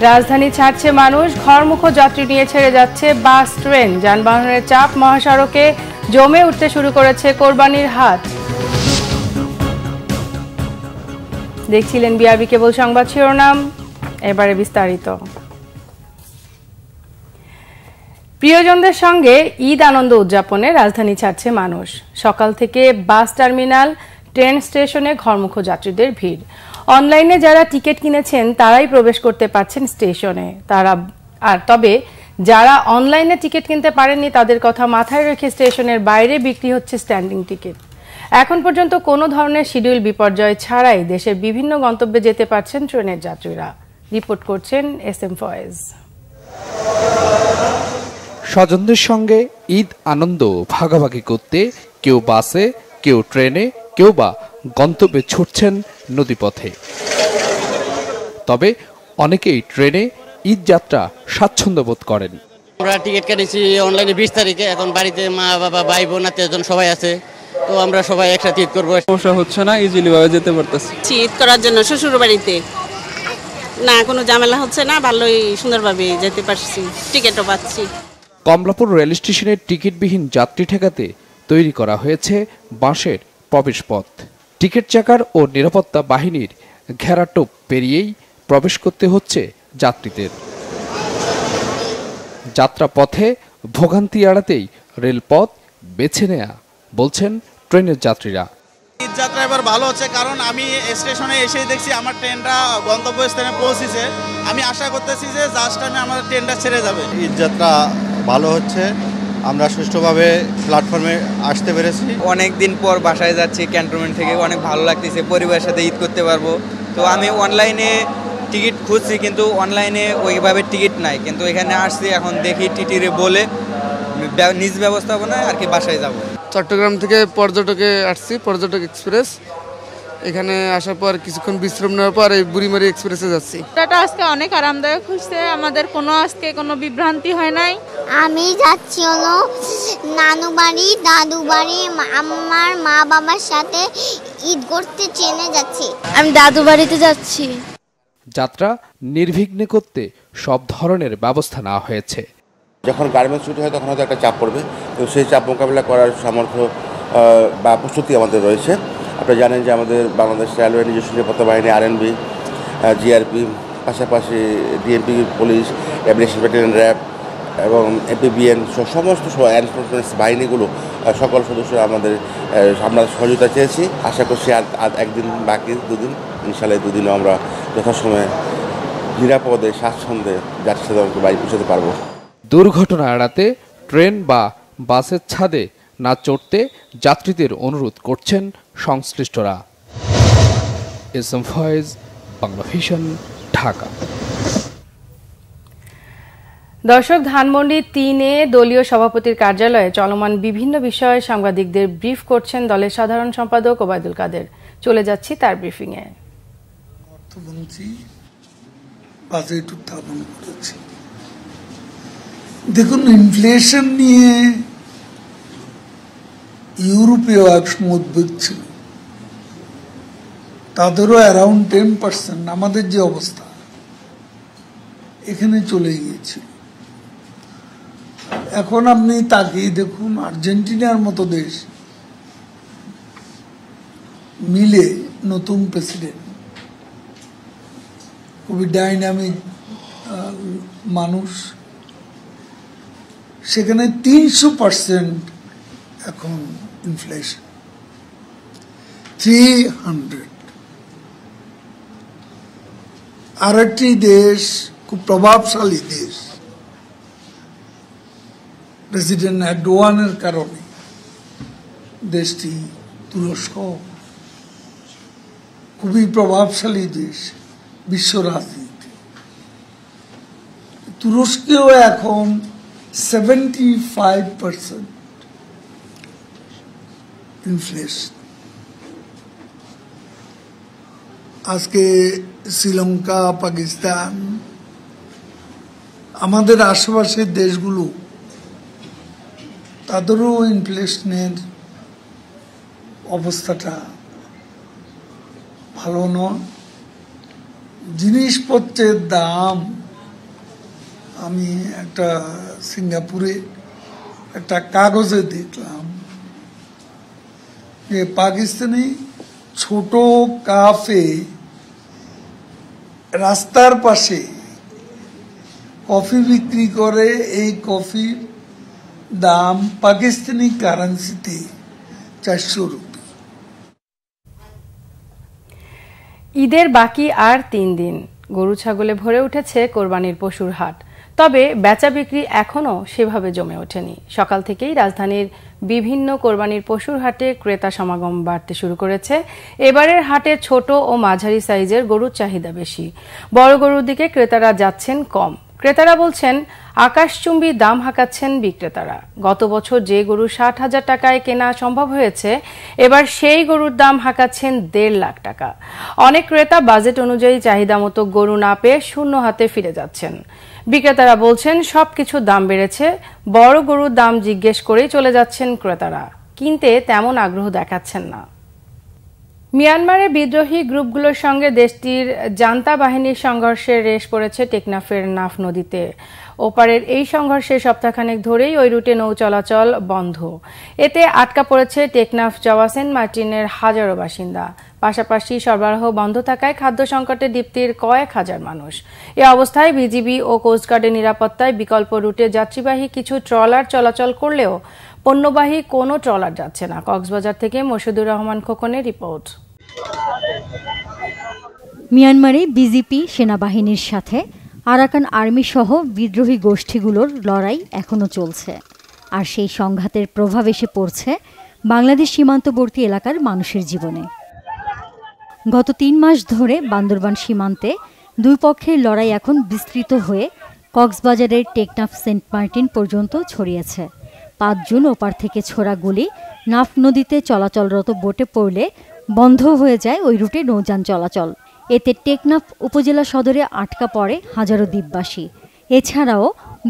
রাজধানী ছাড়ছে মানুষ, ঘরমুখো যাত্রী নিয়ে ছেড়ে যাচ্ছে বাস ট্রেন। যানবাহনের চাপ মহাসড়কে জমে উঠতে শুরু করেছে কোরবানির হাট। দেখছিলেন বিআরবি কেবল সংবাদ শিরোনাম, এবারে বিস্তারিত। প্রিয়জনদের সঙ্গে ঈদ আনন্দ উদযাপনে রাজধানী ছাড়ছে মানুষ। সকাল থেকে বাস টার্মিনাল, ট্রেন স্টেশনে ঘরমুখো যাত্রীদের ভিড়। অনলাইনে যারা টিকিট কিনেছেন তারাই প্রবেশ করতে পারছেন স্টেশনে। তবে যারা অনলাইনে টিকিট কিনতে পারেননি তাদের কথা মাথায় রেখে স্টেশনের বাইরে বিক্রি হচ্ছে স্ট্যান্ডিং টিকিট। এখন পর্যন্ত কোনো ধরনের শিডিউল বিপর্যয় ছাড়াই দেশের বিভিন্ন গন্তব্যে যেতে পারছেন ট্রেনের যাত্রীরা। রিপোর্ট করছেন SM ফয়েজ। স্বজনদের সঙ্গে ঈদ আনন্দ ভাগাভাগি করতে কেউ বাসে, কেউ ট্রেনে, কেউ বা গন্তব্যে ছুটছেন নদীপথে। তবে অনেকেই ট্রেনে ঈদ যাত্রা স্বাচ্ছন্দ্য বোধ করেন। আমরা টিকিট কেটেছি অনলাইনে 20 তারিখে। এখন বাড়িতে মা বাবা ভাই বোন আত্মীয়স্বজন সবাই আছে, তো আমরা সবাই একসাথে ঈদ করবো। সমস্যা হচ্ছে না, ইজিলি ভাবে যেতে পারতেছি। ঈদ করার জন্য শ্বশুর বাড়িতে না কোনো ঝামেলা হচ্ছে না, ভালোই সুন্দরভাবে যেতে পারছি, টিকিটও পাচ্ছি। কমলাপুর রেল স্টেশনের টিকিটবিহীন যাত্রী ঠেকাতে তৈরি করা হয়েছে বাঁশের প্রবেশপথ। টিকিট চেকার ও নিরাপত্তা বাহিনীর ঘেরাটোপ পেরিয়েই প্রবেশ করতে হচ্ছে যাত্রীদের। যাত্রাপথে ভোগান্তি এড়াতেই রেলপথ বেছে নেয়া বলছেন ট্রেনের যাত্রীরা। ঈদ যাত্রা এবার ভালো হচ্ছে, কারণ আমি স্টেশনে এসেই দেখছি আমার ট্রেনটা গন্তব্যস্থানে পৌঁছেছে। আমি আশা করতেছি যে জাস্ট টাইমে আমার ট্রেনটা ছেড়ে যাবে। ঈদ যাত্রা ভালো হচ্ছে, আমরা সুষ্ঠুভাবে প্ল্যাটফর্মে আসতে পেরেছি। অনেক দিন পর বাসায় যাচ্ছি ক্যান্টনমেন্ট থেকে, অনেক ভালো লাগতেছে, পরিবারের সাথে ঈদ করতে পারবো। তো আমি অনলাইনে টিকিট খুঁজছি, কিন্তু অনলাইনে ওইভাবে টিকিট নাই, কিন্তু এখানে আসছি, এখন দেখি টিটিরে বলে নিজ ব্যবস্থাপনায় আর কি বাসায় যাব। চট্টগ্রাম থেকে পর্যটকে আসছি, পর্যটক এক্সপ্রেস। এখানে আসার পর কিছুক্ষণ বিশ্রাম নেওয়ার পর এই বুড়িমারি এক্সপ্রেসে যাচ্ছি। এটা আজকে অনেক আরামদায়ক হচ্ছে, আমাদের আজকে কোনো বিভ্রান্তি হয় নাই। আমি যাচ্ছি হলো নানু বাড়ি, দাদু বাড়ি, আমার মা বাবার সাথে ঈদ করতে ট্রেনে যাচ্ছি। আমি দাদু বাড়িতে যাচ্ছি। যাত্রা নির্বিঘ্নে করতে সব ধরনের ব্যবস্থা নেওয়া হয়েছে। যখন গার্মেন্টস ছুটি হয় তখন হয়তো একটা চাপ পড়বে, তো সেই চাপ মোকাবিলা করার সামর্থ্য বা প্রস্তুতি আমাদের রয়েছে। আপনারা জানেন যে আমাদের বাংলাদেশ রেলওয়ে নিজস্ব নিরাপত্তা বাহিনী, RNB, GRP, পাশাপাশি DMP, police, aviation battalion, RAB এবং APBN সমস্ত এনফোর্সমেন্ট বাহিনীগুলো সকল সদস্য আমরা সহযোগিতা চেয়েছি। আশা করছি আর একদিন বাকি, দুদিন, ইনশাআল্লাহ দুদিনও আমরা যথাসময়ে নিরাপদে স্বাচ্ছন্দ্যে যাত্রীদের বাড়ি পৌঁছাতে পারবো। দুর্ঘটনা এড়াতে ট্রেন বা বাসের ছাদে না চড়তে যাত্রীদের অনুরোধ করছেন সংশ্লিষ্টরা। SM Foyez, Bangla vision, Dhaka. দর্শক, ধানমন্ডি 3-এ দলীয় সভাপতির কার্যালয়ে চলমান বিভিন্ন বিষয়ে সাংবাদিকদের ব্রিফ করছেন দলের সাধারণ সম্পাদক ওবায়দুল কাদের। চলে যাচ্ছি তার ব্রিফিংয়ে। অর্থমন্ত্রী বাজেট উত্থাপন করেছে। দেখুন, ইনফ্লেশন নিয়ে ইউরোপীয় একসময় উদ্বেগ ছিল, তাদেরও অ্যারাউন্ড 10%, আমাদের যে অবস্থা এখানে চলে গিয়েছিল। এখন আপনি তাকিয়ে দেখুন, আর্জেন্টিনার মতো দেশ মিলে নতুন প্রেসিডেন্ট, খুবই ডাইনামিক মানুষ, সেখানে 300% এখন ইনফ্লেশন, 300। আরেকটি দেশ, খুব প্রভাবশালী দেশ, প্রেসিডেন্ট এরদোয়ানের কারণে দেশটি তুরস্ক, খুবই প্রভাবশালী দেশ বিশ্ব রাজনীতি। তুরস্কেও এখন 75% ইনফ্লেশন। আজকে শ্রীলঙ্কা, পাকিস্তান, আমাদের আশেপাশের দেশগুলো, তাদেরও ইনফ্লেশনের অবস্থাটা ভালো নয়। জিনিসপত্রের দাম আমি একটা সিঙ্গাপুরে একটা কাগজে দেখলাম যে পাকিস্তানি ছোট কাফে রাস্তার পাশে কফি বিক্রি করে। এই কফির দাম পাকিস্তানি কারেন্সিতে 400 রুপি। ঈদের বাকি আর 3 দিন, গরু ছাগলে ভরে উঠেছে কোরবানির পশুর হাট। তবে বেচা বিক্রি এখনও সেভাবে জমে ওঠেনি। সকাল থেকেই রাজধানীর বিভিন্ন কোরবানির পশুর হাটে ক্রেতা সমাগম বাড়তে শুরু করেছে। এবারের হাটে ছোট ও মাঝারি সাইজের গরুর চাহিদা বেশি, বড় গরুর দিকে ক্রেতারা যাচ্ছেন কম। ক্রেতারা বলছেন আকাশচুম্বী দাম হাঁকাচ্ছেন বিক্রেতারা। গত বছর যে গরু 60,000 টাকায় কেনা সম্ভব হয়েছে, এবার সেই গরুর দাম হাঁকাচ্ছেন 1.5 লাখ টাকা। অনেক ক্রেতা বাজেট অনুযায়ী চাহিদা মতো গরু না পেয়ে শূন্য হাতে ফিরে যাচ্ছেন। বিক্রেতারা বলছেন সবকিছুর দাম বেড়েছে, বড় গরুর দাম জিজ্ঞেস করেই চলে যাচ্ছেন ক্রেতারা, কিনতে তেমন আগ্রহ দেখাচ্ছেন না। মিয়ানমারের বিদ্রোহী গ্রুপগুলোর সঙ্গে দেশটির জান্তা বাহিনীর সংঘর্ষের রেশ পড়েছে টেকনাফের নাফ নদীতে। ওপারের এই সংঘর্ষে সপ্তাহখানেক ধরেই ওই রুটে নৌ চলাচল বন্ধ। এতে আটকা পড়েছে টেকনাফ যাওয়া সেন্ট মার্টিনের হাজারো বাসিন্দা। পাশাপাশি সরবরাহ বন্ধ থাকায় খাদ্য সংকটে দীপ্তির কয়েক হাজার মানুষ। এ অবস্থায় বিজিবি ও কোস্টগার্ডের নিরাপত্তায় বিকল্প রুটে যাত্রীবাহী কিছু ট্রলার চলাচল করলেও পণ্যবাহী কোনো ট্রলার যাচ্ছে না। কক্সবাজার থেকে মশিদুর রহমান খোকনের রিপোর্ট। মিয়ানমারে বিজেপি সেনাবাহিনীর সাথে আরাকান আর্মি সহ বিদ্রোহী গোষ্ঠীগুলোর লড়াই এখনও চলছে, আর সেই সংঘাতের প্রভাব এসে পড়ছে বাংলাদেশ সীমান্তবর্তী এলাকার মানুষের জীবনে। গত 3 মাস ধরে বান্দরবান সীমান্তে দুই পক্ষের লড়াই এখন বিস্তৃত হয়ে কক্সবাজারের টেকনাফ সেন্ট মার্টিন পর্যন্ত ছড়িয়েছে। 5 জুন ওপার থেকে ছোড়া গুলি নাফ নদীতে চলাচলরত বোটে পড়লে বন্ধ হয়ে যায় ওই রুটে নৌযান চলাচল। এতে টেকনাফ উপজেলা সদরে আটকা পড়ে হাজারো দ্বীপবাসী। এছাড়াও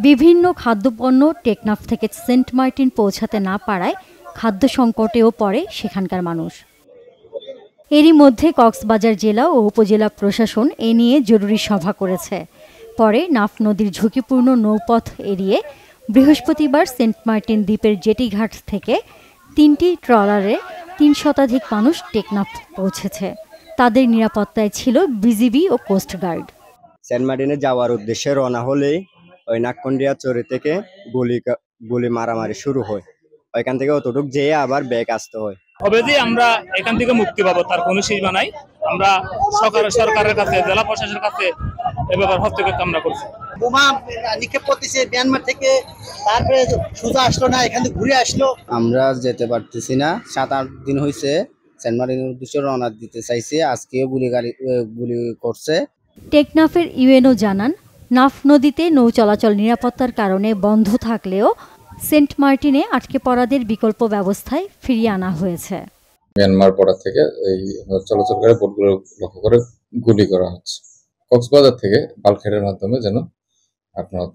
বিভিন্ন খাদ্যপণ্য টেকনাফ থেকে সেন্ট মার্টিন পৌঁছাতে না পারায় খাদ্য সংকটেও পড়ে সেখানকার মানুষ। এরই মধ্যে কক্সবাজার জেলা ও উপজেলা প্রশাসন এ নিয়ে জরুরি সভা করেছে। পরে নাফ নদীর ঝুঁকিপূর্ণ নৌপথ এড়িয়ে বৃহস্পতিবার সেন্ট মার্টিন দ্বীপের জেটিঘাট থেকে 3টি ট্রলারে 3 শতাধিক মানুষ টেকনাফ পৌঁছেছে। তাদের নিরাপত্তায় ছিল বিজিবি ও কোস্টগার্ড। সেন্ট মার্টিনে যাওয়ার উদ্দেশ্যে রওনা হলেই ওই নাককন্ডিয়া চরে থেকে গুলি মারামারি শুরু হয়। ওইখান থেকে অতটুক যেয়ে আবার ব্যাক আসতে হয়। অবশ্যই আমরা এখান থেকে মুক্তি পাবো, তার কোনো সীমা নাই। আমরা সরকারের কাছে, জেলা প্রশাসনের কাছে এ ব্যাপারে হস্তক্ষেপ কামনা করছি। বোমা নিক্ষেপ করতেছে মিয়ানমার থেকে, তারপরে সোজা আসলো না, এখান থেকে ঘুরে আসলো। আমরা যেতে পারতেছি না। 7-8 দিন হয়েছে সেন্ট মার্টিনের উদ্দেশ্যে রওনা দিতে চাইছে, আজকেও গুলি করছে। টেকনাফের ইউএনও জানান, নাফ নদীতে নৌ চলাচল নিরাপত্তার কারণে বন্ধ থাকলেও সেন্ট মার্টিনে আটকে পড়াদের বিকল্প ব্যবস্থায় ফিরিয়ে আনা হয়েছে। মিয়ানমার বর্ডার থেকে এই চলাচলকারী বোটগুলো লক্ষ্য করে গুলি করা হচ্ছে। কক্সবাজার থেকে বালখেড়ের মাধ্যমে যেন আপনার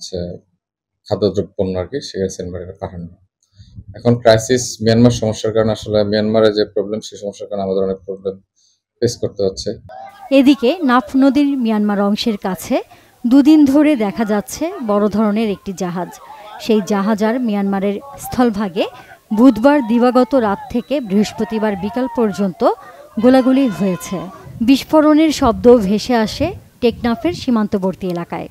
খাদ্যদ্রব্য পণ্য আর কি সেখানে সেন্ট মার্টিনে পাঠানো। এখন ক্রাইসিস মিয়ানমার সমস্যার কারণে আসলে মিয়ানমারে যে প্রবলেম, সেই সমস্যার কারণে আমাদের অনেক প্রবলেম ফেস করতে হচ্ছে। এদিকে নাফ নদীর মিয়ানমার অংশের কাছে 2 দিন ধরে দেখা যাচ্ছে বড় ধরনের একটি জাহাজ। সেই জাহাজ আর মিয়ানমারের স্থলভাগে বুধবার দিবাগত রাত থেকে বৃহস্পতিবার বিকাল পর্যন্ত গোলাগুলি হয়েছে। বিস্ফোরণের শব্দ ভেসে আসে টেকনাফের সীমান্তবর্তী এলাকায়।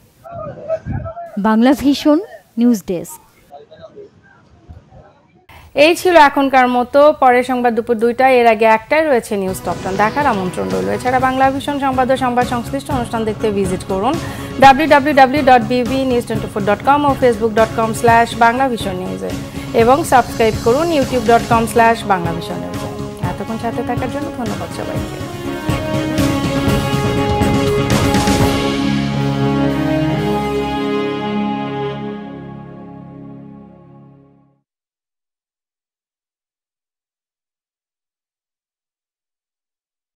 Bangla vision news desk. এই ছিল এখনকার মতো। পরের সংবাদ দুপুর 2টায়, এর আগে 1টায় রয়েছে নিউজ টপ 10 দেখার আমন্ত্রণ রইল। এছাড়া বাংলা ভিশন সংবাদ ও সংবাদ সংশ্লিষ্ট অনুষ্ঠান দেখতে ভিজিট করুন www.bbnews24.com ও facebook.com/banglavisionnews এবং সাবস্ক্রাইব করুন youtube.com/banglavisionnews। এতক্ষণ সাথে থাকার জন্য ধন্যবাদ সবাইকে।